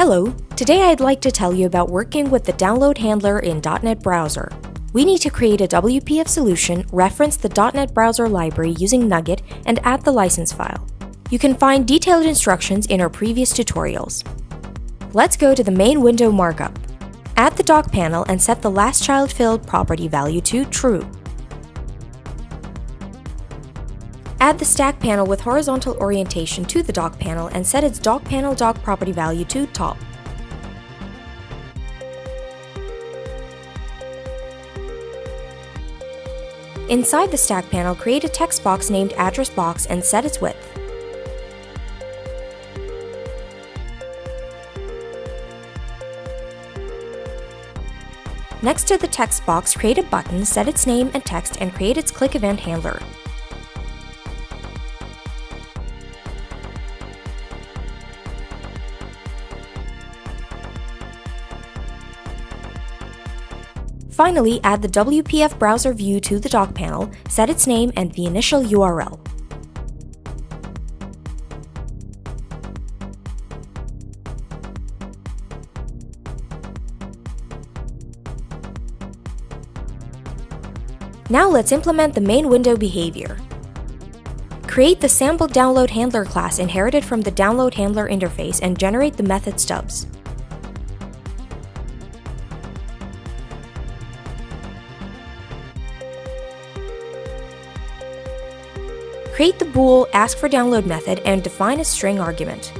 Hello, today I'd like to tell you about working with the download handler in DotNetBrowser. We need to create a WPF solution, reference the DotNetBrowser library using NuGet, and add the license file. You can find detailed instructions in our previous tutorials. Let's go to the MainWindow markup. Add the DockPanel and set the LastChildFill property value to true. Add the StackPanel with horizontal orientation to the DockPanel and set its DockPanel.Dock property value to top. Inside the StackPanel, create a text box named AddressBox and set its width. Next to the text box, create a button, set its name and text, and create its click event handler. Finally, add the WPFBrowserView to the DockPanel, set its name and the initial URL. Now let's implement the MainWindow behavior. Create the sample download handler class inherited from the download handler interface and generate the method stubs. Create the bool askForDownload method and define a string argument.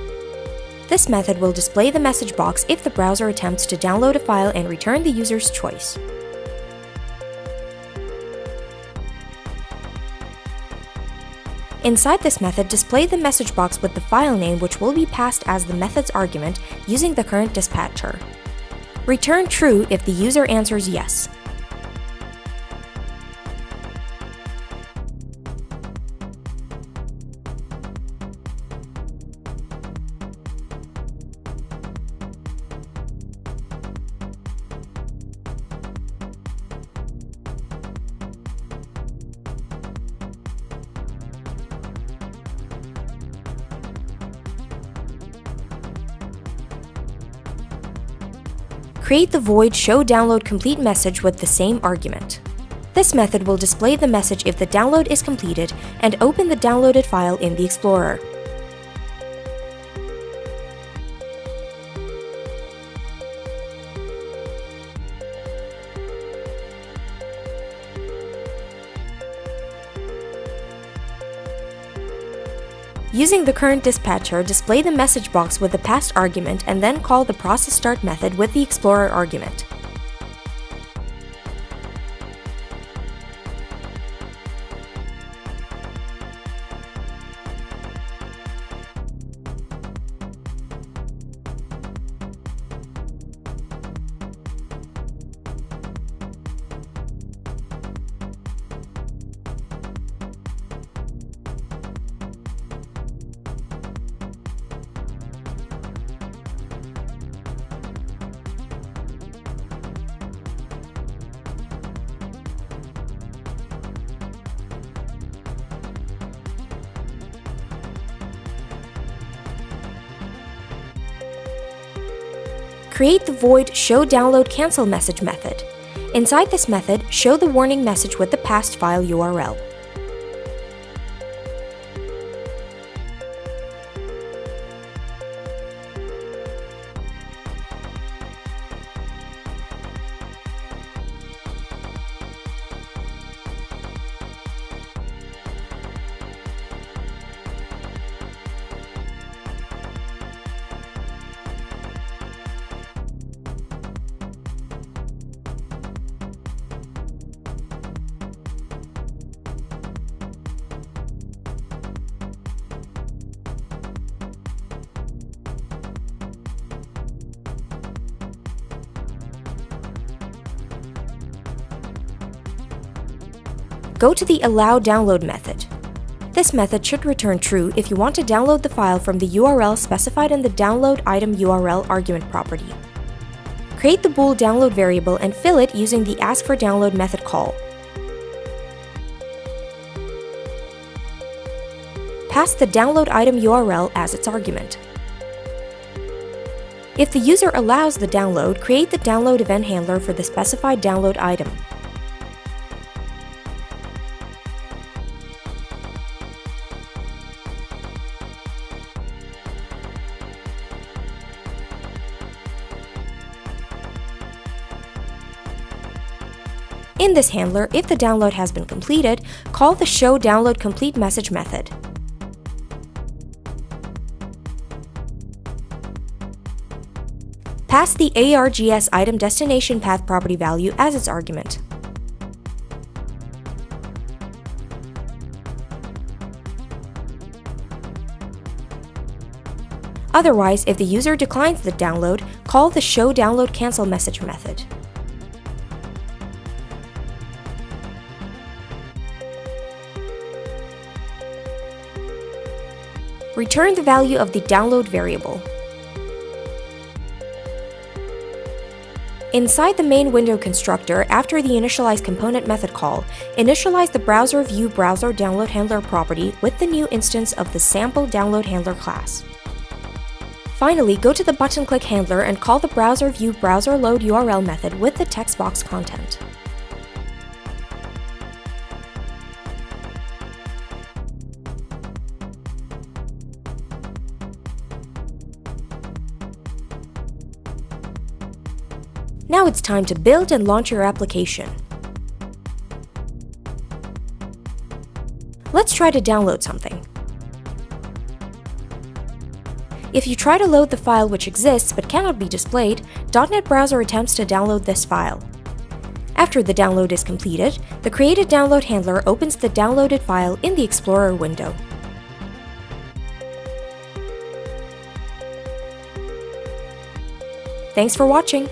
This method will display the message box if the browser attempts to download a file and return the user's choice. Inside this method, display the message box with the file name, which will be passed as the method's argument using the current dispatcher. Return true if the user answers yes. Create the void showDownloadComplete message with the same argument. This method will display the message if the download is completed and open the downloaded file in the Explorer. Using the current dispatcher, display the message box with the passed argument and then call the Process.Start method with the Explorer argument. Create the void showDownloadCancel message method. Inside this method, show the warning message with the passed file URL. Go to the allowDownload method. This method should return true if you want to download the file from the URL specified in the download item.URL argument property. Create the bool download variable and fill it using the askForDownload method call. Pass the download item URL as its argument. If the user allows the download, create the download event handler for the specified download item. In this handler, if the download has been completed, call the showDownloadComplete message method. Pass the args.Item.DestinationPath property value as its argument. Otherwise, if the user declines the download, call the showDownloadCancel message method. Return the value of the download variable. Inside the MainWindow constructor, after the InitializeComponent method call, initialize the BrowserView.Browser.Download property with the new instance of the sample download handler class. Finally, go to the button click handler and call the BrowserView.Browser.LoadURL method with the TextBox content. Now it's time to build and launch your application. Let's try to download something. If you try to load the file which exists but cannot be displayed, DotNetBrowser attempts to download this file. After the download is completed, the created download handler opens the downloaded file in the Explorer window. Thanks for watching!